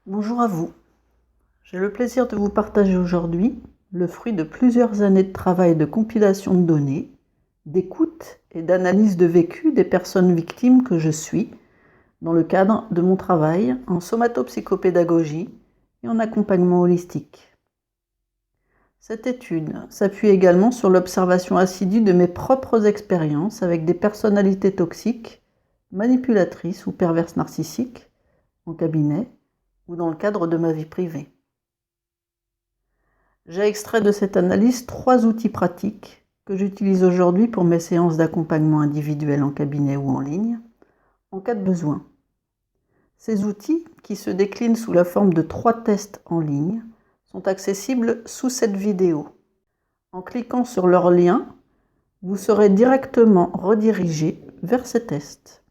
Bonjour à vous. J'ai le plaisir de vous partager aujourd'hui le fruit de plusieurs années de travail de compilation de données, d'écoute et d'analyse de vécu des personnes victimes que je suis dans le cadre de mon travail en somatopsychopédagogie et en accompagnement holistique. Cette étude s'appuie également sur l'observation assidue de mes propres expériences avec des personnalités toxiques, manipulatrices ou perverses narcissiques en cabinet ou dans le cadre de ma vie privée. J'ai extrait de cette analyse 3 outils pratiques que j'utilise aujourd'hui pour mes séances d'accompagnement individuel en cabinet ou en ligne, en cas de besoin. Ces outils, qui se déclinent sous la forme de 3 tests en ligne, sont accessibles sous cette vidéo. En cliquant sur leur lien, vous serez directement redirigé vers ces tests.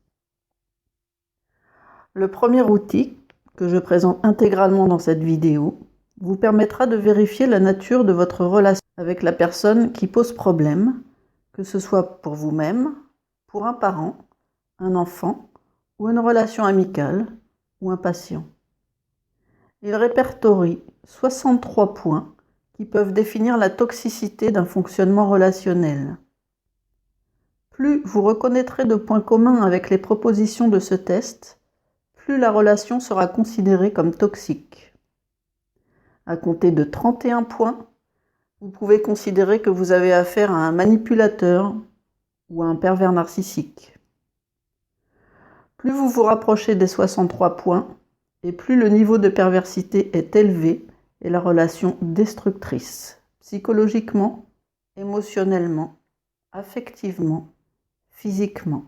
Le premier outil, que je présente intégralement dans cette vidéo, vous permettra de vérifier la nature de votre relation avec la personne qui pose problème, que ce soit pour vous-même, pour un parent, un enfant ou une relation amicale ou un patient. Il répertorie 63 points qui peuvent définir la toxicité d'un fonctionnement relationnel. Plus vous reconnaîtrez de points communs avec les propositions de ce test, plus la relation sera considérée comme toxique. À compter de 31 points, vous pouvez considérer que vous avez affaire à un manipulateur ou à un pervers narcissique. Plus vous vous rapprochez des 63 points, et plus le niveau de perversité est élevé et la relation destructrice, psychologiquement, émotionnellement, affectivement, physiquement.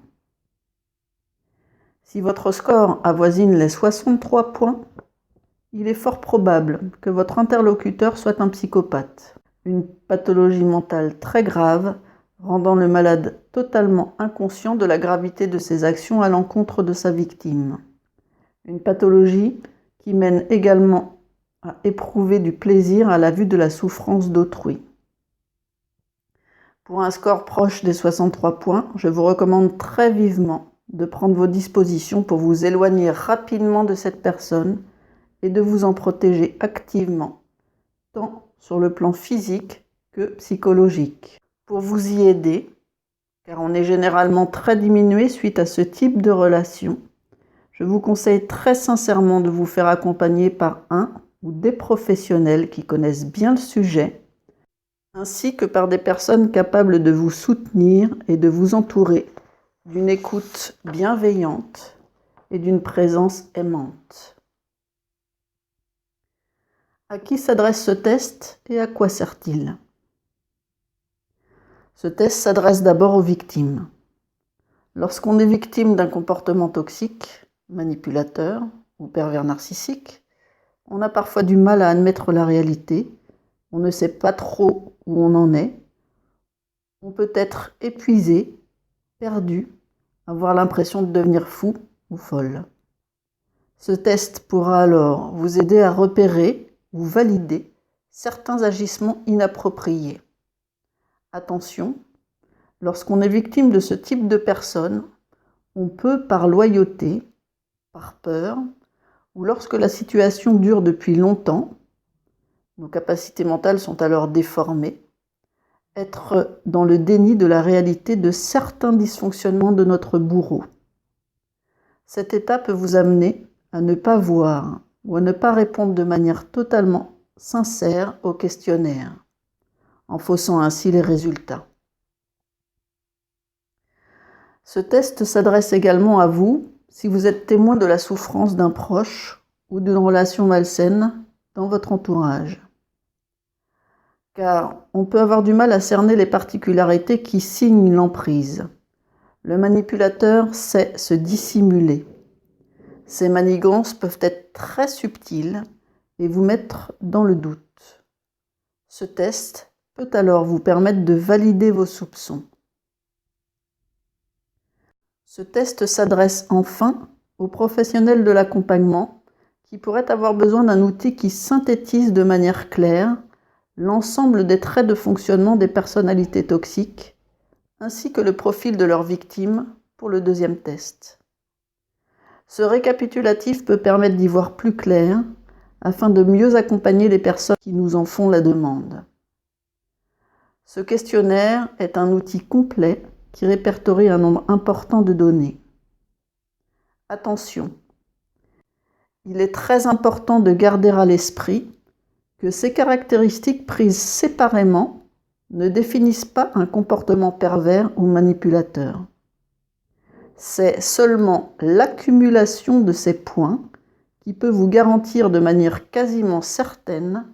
Si votre score avoisine les 63 points, il est fort probable que votre interlocuteur soit un psychopathe, une pathologie mentale très grave, rendant le malade totalement inconscient de la gravité de ses actions à l'encontre de sa victime. Une pathologie qui mène également à éprouver du plaisir à la vue de la souffrance d'autrui. Pour un score proche des 63 points, je vous recommande très vivement de prendre vos dispositions pour vous éloigner rapidement de cette personne et de vous en protéger activement, tant sur le plan physique que psychologique. Pour vous y aider, car on est généralement très diminué suite à ce type de relation, je vous conseille très sincèrement de vous faire accompagner par un ou des professionnels qui connaissent bien le sujet, ainsi que par des personnes capables de vous soutenir et de vous entourer d'une écoute bienveillante et d'une présence aimante. À qui s'adresse ce test et à quoi sert-il ? Ce test s'adresse d'abord aux victimes. Lorsqu'on est victime d'un comportement toxique, manipulateur ou pervers narcissique, on a parfois du mal à admettre la réalité, on ne sait pas trop où on en est, on peut être épuisé, perdu, avoir l'impression de devenir fou ou folle. Ce test pourra alors vous aider à repérer ou valider certains agissements inappropriés. Attention, lorsqu'on est victime de ce type de personne, on peut, par loyauté, par peur, ou lorsque la situation dure depuis longtemps, nos capacités mentales sont alors déformées, être dans le déni de la réalité de certains dysfonctionnements de notre bourreau. Cet état peut vous amener à ne pas voir ou à ne pas répondre de manière totalement sincère au questionnaire, en faussant ainsi les résultats. Ce test s'adresse également à vous si vous êtes témoin de la souffrance d'un proche ou d'une relation malsaine dans votre entourage. Car on peut avoir du mal à cerner les particularités qui signent l'emprise. Le manipulateur sait se dissimuler. Ces manigances peuvent être très subtiles et vous mettre dans le doute. Ce test peut alors vous permettre de valider vos soupçons. Ce test s'adresse enfin aux professionnels de l'accompagnement qui pourraient avoir besoin d'un outil qui synthétise de manière claire l'ensemble des traits de fonctionnement des personnalités toxiques, ainsi que le profil de leurs victimes pour le deuxième test. Ce récapitulatif peut permettre d'y voir plus clair afin de mieux accompagner les personnes qui nous en font la demande. Ce questionnaire est un outil complet qui répertorie un nombre important de données. Attention, il est très important de garder à l'esprit que ces caractéristiques prises séparément ne définissent pas un comportement pervers ou manipulateur. C'est seulement l'accumulation de ces points qui peut vous garantir de manière quasiment certaine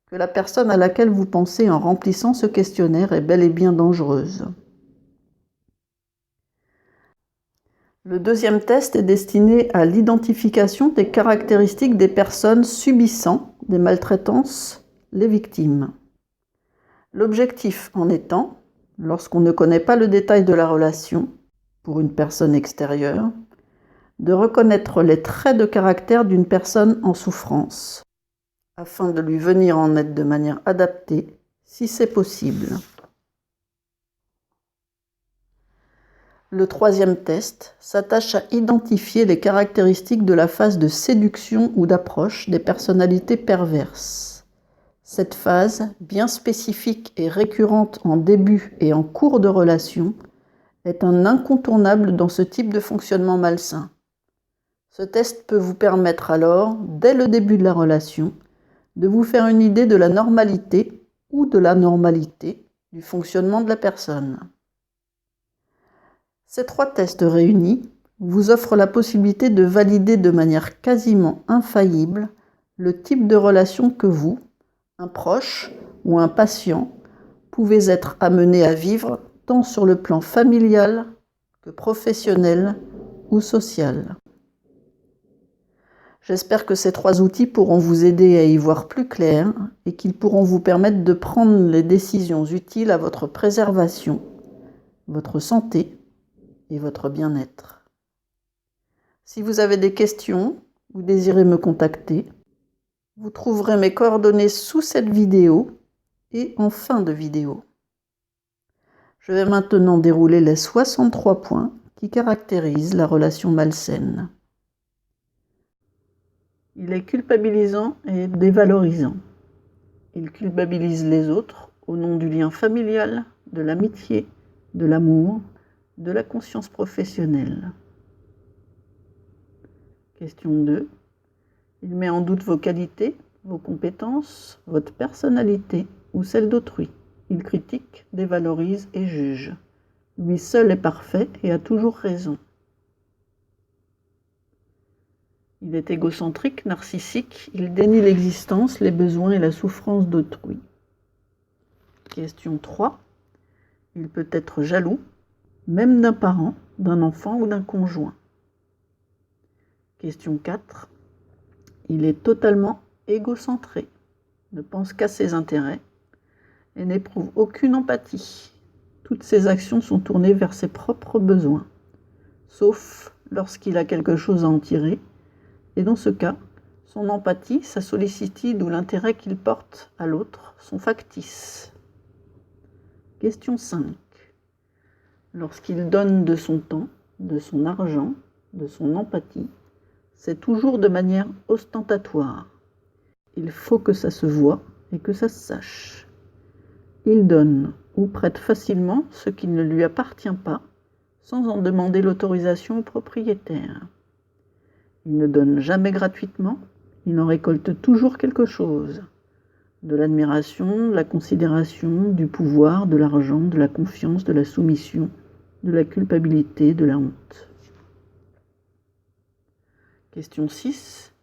que la personne à laquelle vous pensez en remplissant ce questionnaire est bel et bien dangereuse. Le deuxième test est destiné à l'identification des caractéristiques des personnes subissant des maltraitances, les victimes. L'objectif en étant, lorsqu'on ne connaît pas le détail de la relation, pour une personne extérieure, de reconnaître les traits de caractère d'une personne en souffrance, afin de lui venir en aide de manière adaptée, si c'est possible. Le troisième test s'attache à identifier les caractéristiques de la phase de séduction ou d'approche des personnalités perverses. Cette phase, bien spécifique et récurrente en début et en cours de relation, est un incontournable dans ce type de fonctionnement malsain. Ce test peut vous permettre alors, dès le début de la relation, de vous faire une idée de la normalité ou de l'anormalité du fonctionnement de la personne. Ces trois tests réunis vous offrent la possibilité de valider de manière quasiment infaillible le type de relation que vous, un proche ou un patient, pouvez être amené à vivre tant sur le plan familial que professionnel ou social. J'espère que ces trois outils pourront vous aider à y voir plus clair et qu'ils pourront vous permettre de prendre les décisions utiles à votre préservation, votre santé et votre bien-être. Si vous avez des questions ou désirez me contacter, vous trouverez mes coordonnées sous cette vidéo et en fin de vidéo. Je vais maintenant dérouler les 63 points qui caractérisent la relation malsaine. Il est culpabilisant et dévalorisant. Il culpabilise les autres au nom du lien familial, de l'amitié, de l'amour, de la conscience professionnelle. Question 2. Il met en doute vos qualités, vos compétences, votre personnalité ou celle d'autrui. Il critique, dévalorise et juge. Lui seul est parfait et a toujours raison. Il est égocentrique, narcissique, il dénie l'existence, les besoins et la souffrance d'autrui. Question 3. Il peut être jaloux, même d'un parent, d'un enfant ou d'un conjoint. Question 4. Il est totalement égocentré, ne pense qu'à ses intérêts et n'éprouve aucune empathie. Toutes ses actions sont tournées vers ses propres besoins, sauf lorsqu'il a quelque chose à en tirer, et dans ce cas, son empathie, sa sollicitude ou l'intérêt qu'il porte à l'autre sont factices. Question 5. Lorsqu'il donne de son temps, de son argent, de son empathie, c'est toujours de manière ostentatoire. Il faut que ça se voie et que ça se sache. Il donne ou prête facilement ce qui ne lui appartient pas, sans en demander l'autorisation au propriétaire. Il ne donne jamais gratuitement, il en récolte toujours quelque chose. De l'admiration, de la considération, du pouvoir, de l'argent, de la confiance, de la soumission, de la culpabilité, de la honte. Question 6.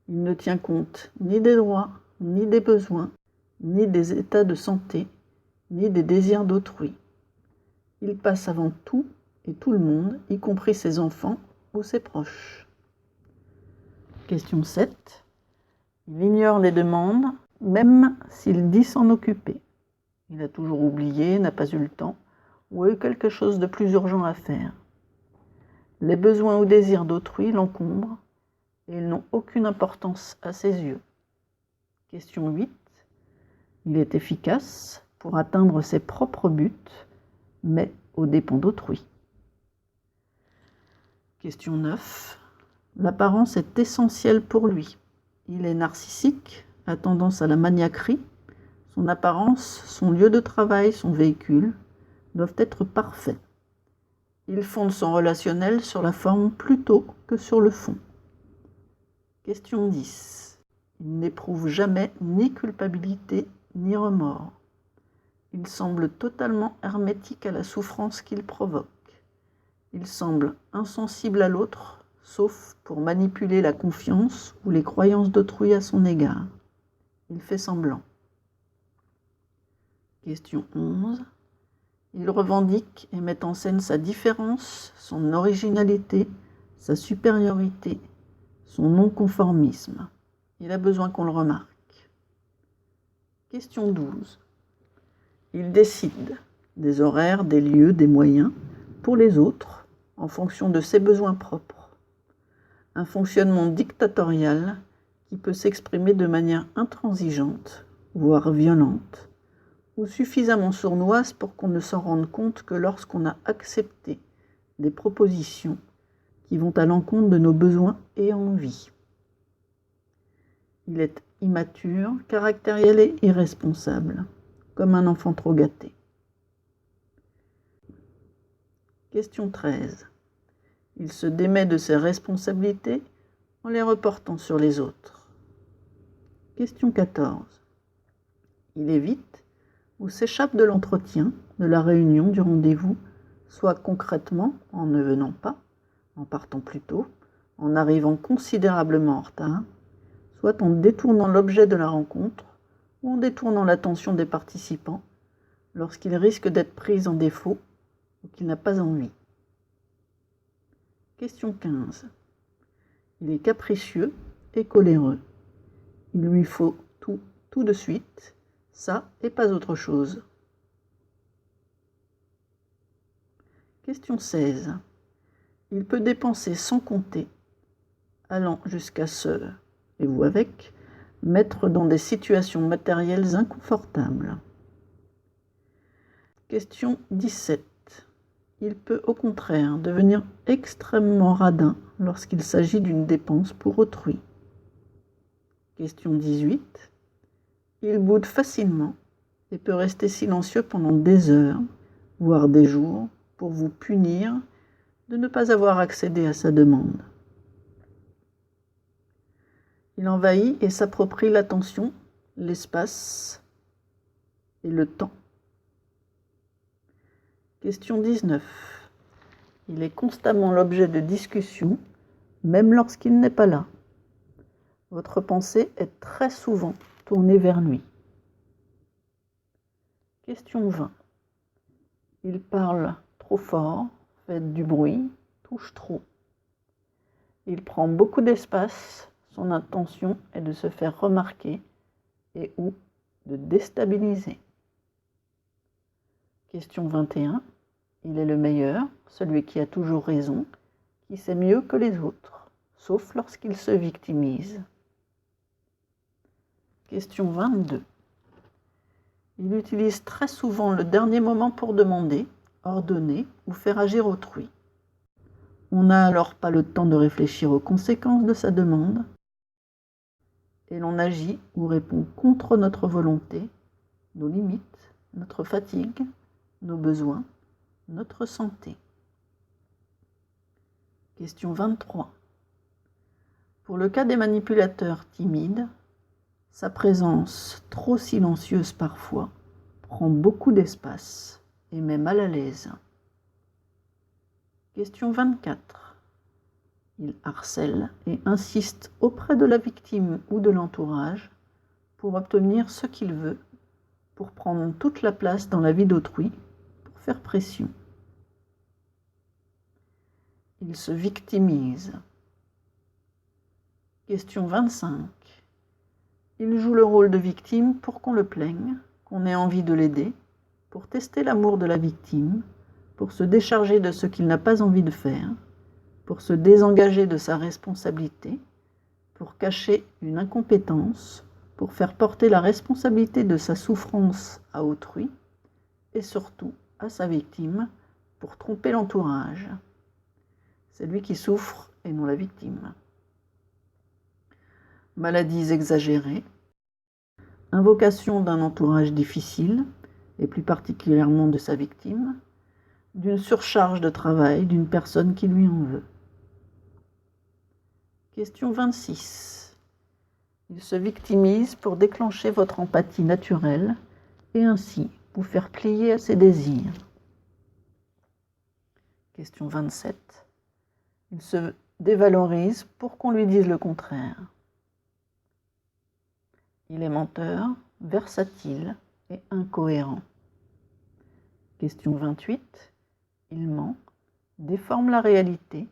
Il ne tient compte ni des droits, ni des besoins, ni des états de santé, ni des désirs d'autrui. Il passe avant tout et tout le monde, y compris ses enfants ou ses proches. Question 7. Il ignore les demandes, même s'il dit s'en occuper. Il a toujours oublié, n'a pas eu le temps, ou a eu quelque chose de plus urgent à faire. Les besoins ou désirs d'autrui l'encombrent, et ils n'ont aucune importance à ses yeux. Question 8. Il est efficace pour atteindre ses propres buts, mais aux dépens d'autrui. Question 9. L'apparence est essentielle pour lui. Il est narcissique, a tendance à la maniaquerie. Son apparence, son lieu de travail, son véhicule doivent être parfaits. Il fonde son relationnel sur la forme plutôt que sur le fond. Question 10. Il n'éprouve jamais ni culpabilité ni remords. Il semble totalement hermétique à la souffrance qu'il provoque. Il semble insensible à l'autre, sauf pour manipuler la confiance ou les croyances d'autrui à son égard. Il fait semblant. Question 11. Il revendique et met en scène sa différence, son originalité, sa supériorité, son non-conformisme. Il a besoin qu'on le remarque. Question 12. Il décide des horaires, des lieux, des moyens pour les autres en fonction de ses besoins propres. Un fonctionnement dictatorial qui peut s'exprimer de manière intransigeante, voire violente, ou suffisamment sournoise pour qu'on ne s'en rende compte que lorsqu'on a accepté des propositions qui vont à l'encontre de nos besoins et envies. Il est immature, caractériel et irresponsable, comme un enfant trop gâté. Question 13. Il se démet de ses responsabilités en les reportant sur les autres. Question 14. Il évite ou s'échappe de l'entretien, de la réunion, du rendez-vous, soit concrètement en ne venant pas, en partant plus tôt, en arrivant considérablement en retard, soit en détournant l'objet de la rencontre ou en détournant l'attention des participants lorsqu'il risque d'être pris en défaut ou qu'il n'a pas envie. Question 15. Il est capricieux et coléreux. Il lui faut tout de suite, ça et pas autre chose. Question 16. Il peut dépenser sans compter, allant jusqu'à se, et vous avec, mettre dans des situations matérielles inconfortables. Question 17. Il peut au contraire devenir extrêmement radin lorsqu'il s'agit d'une dépense pour autrui. Question 18. Il boude facilement et peut rester silencieux pendant des heures, voire des jours, pour vous punir de ne pas avoir accédé à sa demande. Il envahit et s'approprie l'attention, l'espace et le temps. Question 19. Il est constamment l'objet de discussions, même lorsqu'il n'est pas là. Votre pensée est très souvent tournée vers lui. Question 20. Il parle trop fort, fait du bruit, touche trop. Il prend beaucoup d'espace, son intention est de se faire remarquer et ou de déstabiliser. Question 21. Il est le meilleur, celui qui a toujours raison, qui sait mieux que les autres, sauf lorsqu'il se victimise. Question 22. Il utilise très souvent le dernier moment pour demander, ordonner ou faire agir autrui. On n'a alors pas le temps de réfléchir aux conséquences de sa demande et l'on agit ou répond contre notre volonté, nos limites, notre fatigue, nos besoins, notre santé. Question 23. Pour le cas des manipulateurs timides, sa présence, trop silencieuse parfois, prend beaucoup d'espace et met mal à l'aise. Question 24. Il harcèle et insiste auprès de la victime ou de l'entourage pour obtenir ce qu'il veut, pour prendre toute la place dans la vie d'autrui, pour faire pression. Il se victimise. Question 25. Il joue le rôle de victime pour qu'on le plaigne, qu'on ait envie de l'aider, pour tester l'amour de la victime, pour se décharger de ce qu'il n'a pas envie de faire, pour se désengager de sa responsabilité, pour cacher une incompétence, pour faire porter la responsabilité de sa souffrance à autrui, et surtout à sa victime, pour tromper l'entourage. C'est lui qui souffre et non la victime. maladies exagérées, invocation d'un entourage difficile, et plus particulièrement de sa victime, d'une surcharge de travail d'une personne qui lui en veut. Question 26. Il se victimise pour déclencher votre empathie naturelle et ainsi vous faire plier à ses désirs. Question 27. Il se dévalorise pour qu'on lui dise le contraire. Il est menteur, versatile et incohérent. Question 28. Il ment, déforme la réalité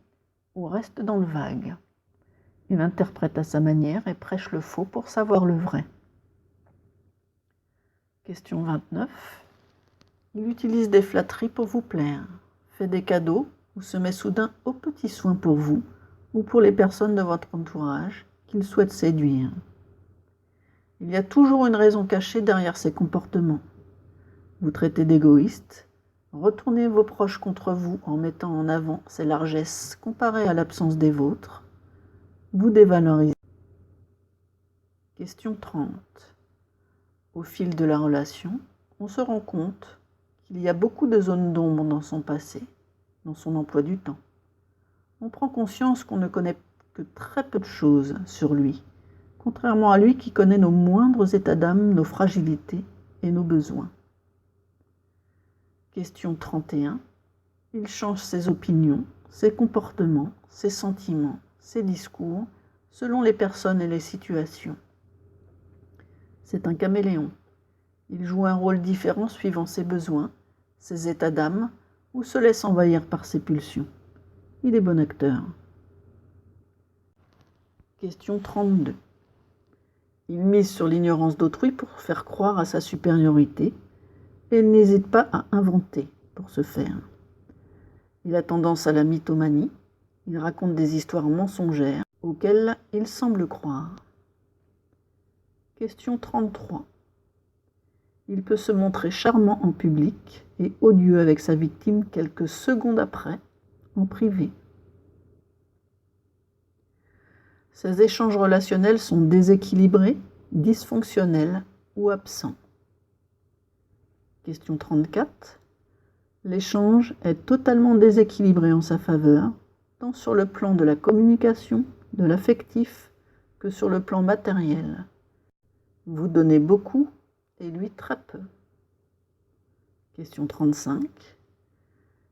ou reste dans le vague. Il interprète à sa manière et prêche le faux pour savoir le vrai. Question 29. Il utilise des flatteries pour vous plaire, fait des cadeaux ou se met soudain aux petits soins pour vous ou pour les personnes de votre entourage qu'il souhaite séduire. Il y a toujours une raison cachée derrière ces comportements. Vous traitez d'égoïste, retournez vos proches contre vous en mettant en avant ses largesses comparées à l'absence des vôtres. Vous dévalorisez. Question 30. Au fil de la relation, on se rend compte qu'il y a beaucoup de zones d'ombre dans son passé, dans son emploi du temps. On prend conscience qu'on ne connaît que très peu de choses sur lui, contrairement à lui qui connaît nos moindres états d'âme, nos fragilités et nos besoins. Question 31. Il change ses opinions, ses comportements, ses sentiments, ses discours, selon les personnes et les situations. C'est un caméléon. Il joue un rôle différent suivant ses besoins, ses états d'âme, ou se laisse envahir par ses pulsions. Il est bon acteur. Question 32. Il mise sur l'ignorance d'autrui pour faire croire à sa supériorité et il n'hésite pas à inventer pour ce faire. Il a tendance à la mythomanie. Il raconte des histoires mensongères auxquelles il semble croire. Question 33. Il peut se montrer charmant en public et odieux avec sa victime quelques secondes après, en privé. Ces échanges relationnels sont déséquilibrés, dysfonctionnels ou absents. Question 34. L'échange est totalement déséquilibré en sa faveur, tant sur le plan de la communication, de l'affectif, que sur le plan matériel. Vous donnez beaucoup et lui très peu. Question 35.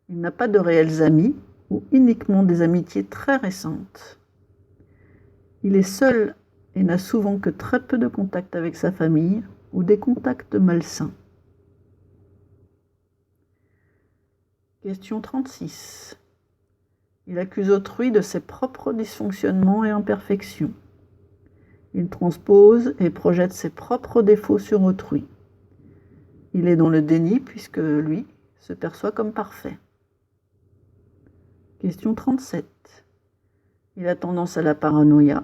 Il n'a pas de réels amis ou uniquement des amitiés très récentes. Il est seul et n'a souvent que très peu de contacts avec sa famille ou des contacts malsains. Question 36. Il accuse autrui de ses propres dysfonctionnements et imperfections. Il transpose et projette ses propres défauts sur autrui. Il est dans le déni puisque lui se perçoit comme parfait. Question 37. Il a tendance à la paranoïa.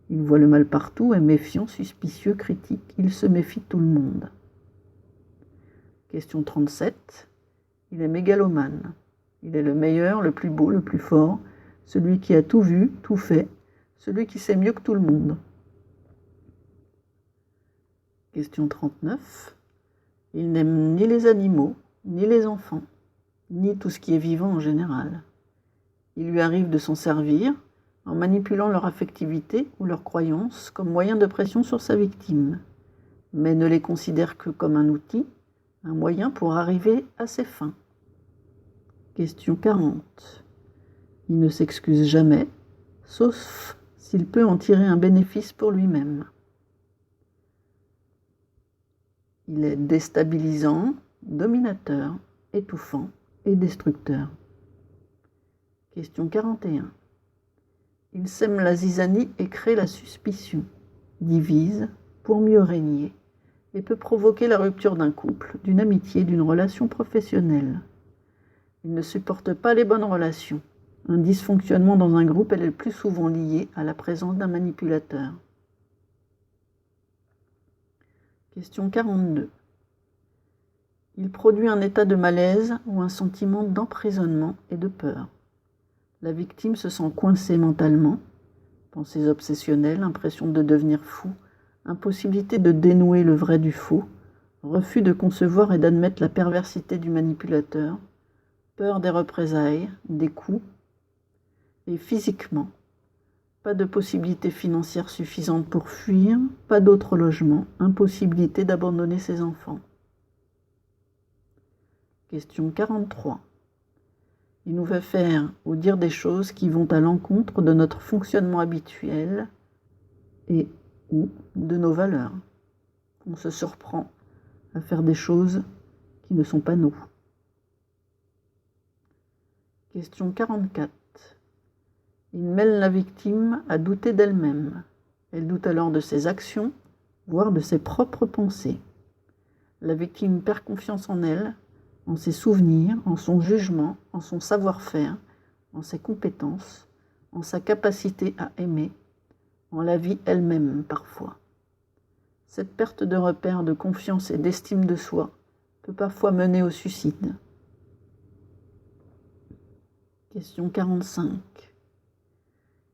Il voit le mal partout, est méfiant, suspicieux, critique. Il se méfie de tout le monde. Question 37. Il est mégalomane. Il est le meilleur, le plus beau, le plus fort, celui qui a tout vu, tout fait, celui qui sait mieux que tout le monde. Question 39. Il n'aime ni les animaux, ni les enfants, ni tout ce qui est vivant en général. Il lui arrive de s'en servir en manipulant leur affectivité ou leur croyance comme moyen de pression sur sa victime, mais ne les considère que comme un outil, un moyen pour arriver à ses fins. Question 40. Il ne s'excuse jamais, sauf s'il peut en tirer un bénéfice pour lui-même. Il est déstabilisant, dominateur, étouffant et destructeur. Question 41. Il sème la zizanie et crée la suspicion, divise pour mieux régner et peut provoquer la rupture d'un couple, d'une amitié, d'une relation professionnelle. Il ne supporte pas les bonnes relations. Un dysfonctionnement dans un groupe est le plus souvent lié à la présence d'un manipulateur. Question 42. Il produit un état de malaise ou un sentiment d'emprisonnement et de peur. La victime se sent coincée mentalement, Pensées obsessionnelles, impression de devenir fou, impossibilité de dénouer le vrai du faux, refus de concevoir et d'admettre la perversité du manipulateur, peur des représailles, des coups, et physiquement, pas de possibilité financière suffisante pour fuir, pas d'autre logement, impossibilité d'abandonner ses enfants. Question 43. Il nous fait faire ou dire des choses qui vont à l'encontre de notre fonctionnement habituel et ou de nos valeurs. On se surprend à faire des choses qui ne sont pas nous. Question 44. Il mêle la victime à douter d'elle-même. Elle doute alors de ses actions, voire de ses propres pensées. La victime perd confiance en elle, en ses souvenirs, en son jugement, en son savoir-faire, en ses compétences, en sa capacité à aimer, en la vie elle-même parfois. Cette perte de repère, de confiance et d'estime de soi peut parfois mener au suicide. Question 45.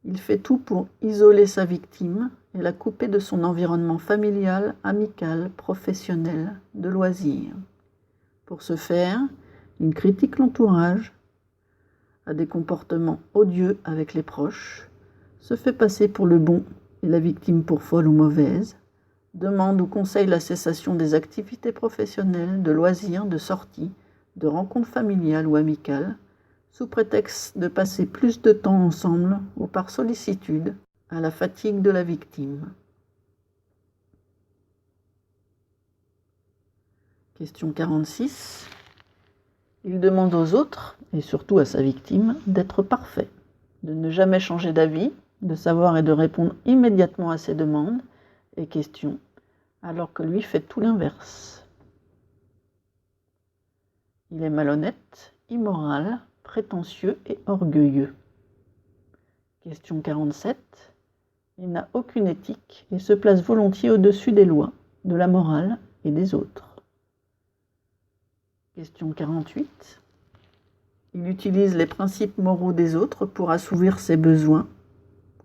Il fait tout pour isoler sa victime et la couper de son environnement familial, amical, professionnel, de loisirs. Pour ce faire, il critique l'entourage, a des comportements odieux avec les proches, se fait passer pour le bon et la victime pour folle ou mauvaise, demande ou conseille la cessation des activités professionnelles, de loisirs, de sorties, de rencontres familiales ou amicales, sous prétexte de passer plus de temps ensemble ou par sollicitude à la fatigue de la victime. Question 46. Il demande aux autres, et surtout à sa victime, d'être parfait, de ne jamais changer d'avis, de savoir et de répondre immédiatement à ses demandes et questions, alors que lui fait tout l'inverse. Il est malhonnête, immoral, prétentieux et orgueilleux. Question 47. Il n'a aucune éthique et se place volontiers au-dessus des lois, de la morale et des autres. Question 48. Il utilise les principes moraux des autres pour assouvir ses besoins.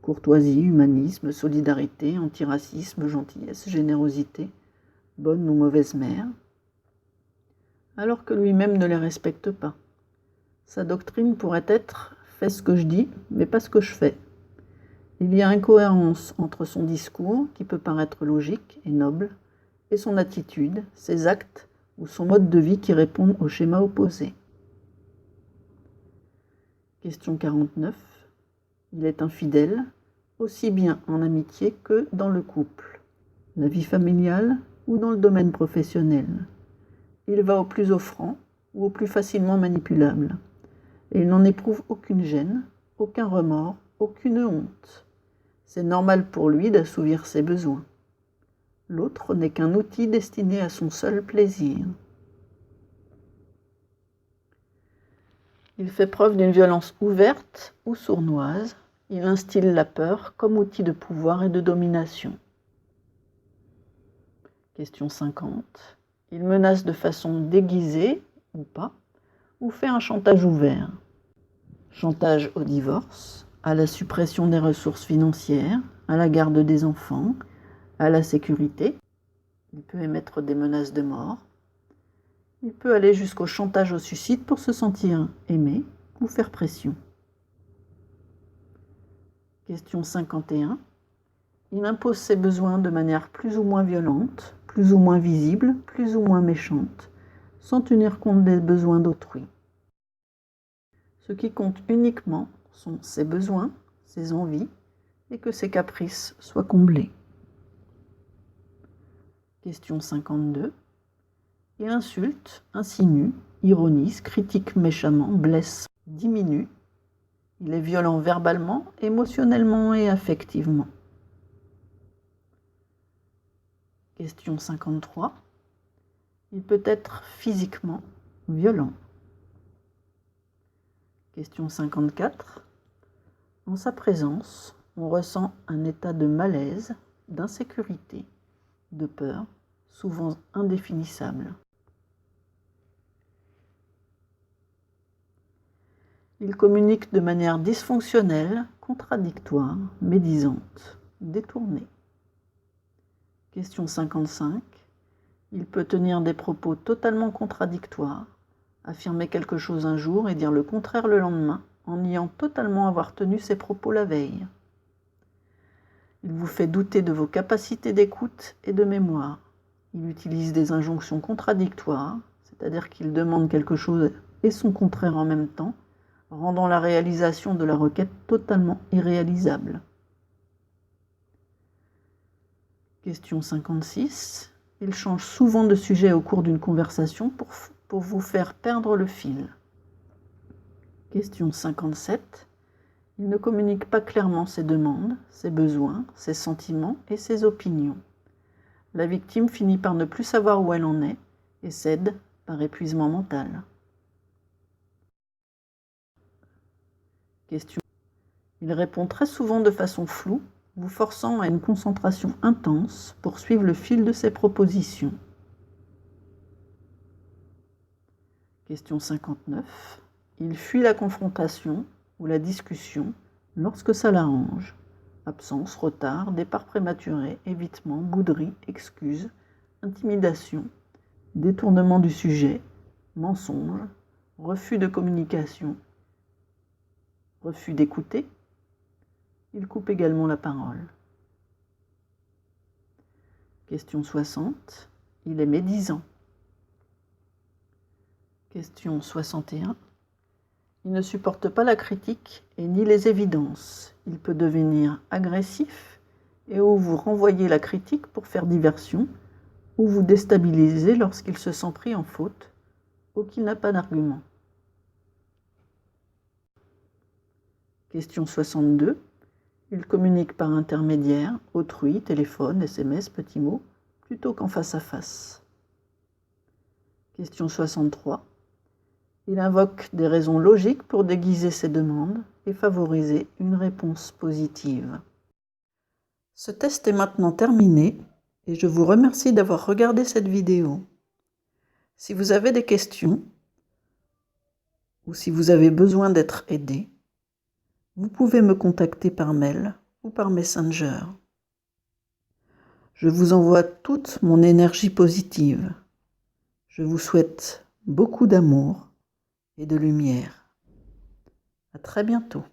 Courtoisie, humanisme, solidarité, antiracisme, gentillesse, générosité, bonne ou mauvaise mère, alors que lui-même ne les respecte pas. Sa doctrine pourrait être « fais ce que je dis, mais pas ce que je fais ». Il y a incohérence entre son discours, qui peut paraître logique et noble, et son attitude, ses actes ou son mode de vie qui répondent au schéma opposé. Question 49. Il est infidèle, aussi bien en amitié que dans le couple, la vie familiale ou dans le domaine professionnel. Il va au plus offrant ou au plus facilement manipulable. Et il n'en éprouve aucune gêne, aucun remords, aucune honte. C'est normal pour lui d'assouvir ses besoins. L'autre n'est qu'un outil destiné à son seul plaisir. Il fait preuve d'une violence ouverte ou sournoise. Il instille la peur comme outil de pouvoir et de domination. Question 50. Il menace de façon déguisée ou pas, ou fait un chantage ouvert. Chantage au divorce, à la suppression des ressources financières, à la garde des enfants, à la sécurité. Il peut émettre des menaces de mort. Il peut aller jusqu'au chantage au suicide pour se sentir aimé ou faire pression. Question 51. Il impose ses besoins de manière plus ou moins violente, plus ou moins visible, plus ou moins méchante, sans tenir compte des besoins d'autrui. Ce qui compte uniquement sont ses besoins, ses envies, et que ses caprices soient comblés. Question 52. Il insulte, insinue, ironise, critique méchamment, blesse, diminue. Il est violent verbalement, émotionnellement et affectivement. Question 53. Il peut être physiquement violent. Question 54. En sa présence, on ressent un état de malaise, d'insécurité, de peur, souvent indéfinissable. Il communique de manière dysfonctionnelle, contradictoire, médisante, détournée. Question 55. Il peut tenir des propos totalement contradictoires, affirmer quelque chose un jour et dire le contraire le lendemain, en niant totalement avoir tenu ses propos la veille. Il vous fait douter de vos capacités d'écoute et de mémoire. Il utilise des injonctions contradictoires, c'est-à-dire qu'il demande quelque chose et son contraire en même temps, rendant la réalisation de la requête totalement irréalisable. Question 56. Il change souvent de sujet au cours d'une conversation pour vous faire perdre le fil. Question 57. Il ne communique pas clairement ses demandes, ses besoins, ses sentiments et ses opinions. La victime finit par ne plus savoir où elle en est et cède par épuisement mental. Question. Il répond très souvent de façon floue, vous forçant à une concentration intense pour suivre le fil de ses propositions. Question 59. Il fuit la confrontation ou la discussion lorsque ça l'arrange. Absence, retard, départ prématuré, évitement, bouderie, excuse, intimidation, détournement du sujet, mensonge, refus de communication, refus d'écouter. Il coupe également la parole. Question 60. Il est médisant. Question 61. Il ne supporte pas la critique et ni les évidences. Il peut devenir agressif et ou vous renvoyer la critique pour faire diversion ou vous déstabiliser lorsqu'il se sent pris en faute ou qu'il n'a pas d'argument. Question 62. Il communique par intermédiaire, autrui, téléphone, SMS, petits mots, plutôt qu'en face à face. Question 63. Il invoque des raisons logiques pour déguiser ses demandes et favoriser une réponse positive. Ce test est maintenant terminé et je vous remercie d'avoir regardé cette vidéo. Si vous avez des questions ou si vous avez besoin d'être aidé, vous pouvez me contacter par mail ou par Messenger. Je vous envoie toute mon énergie positive. Je vous souhaite beaucoup d'amour et de lumière. À très bientôt.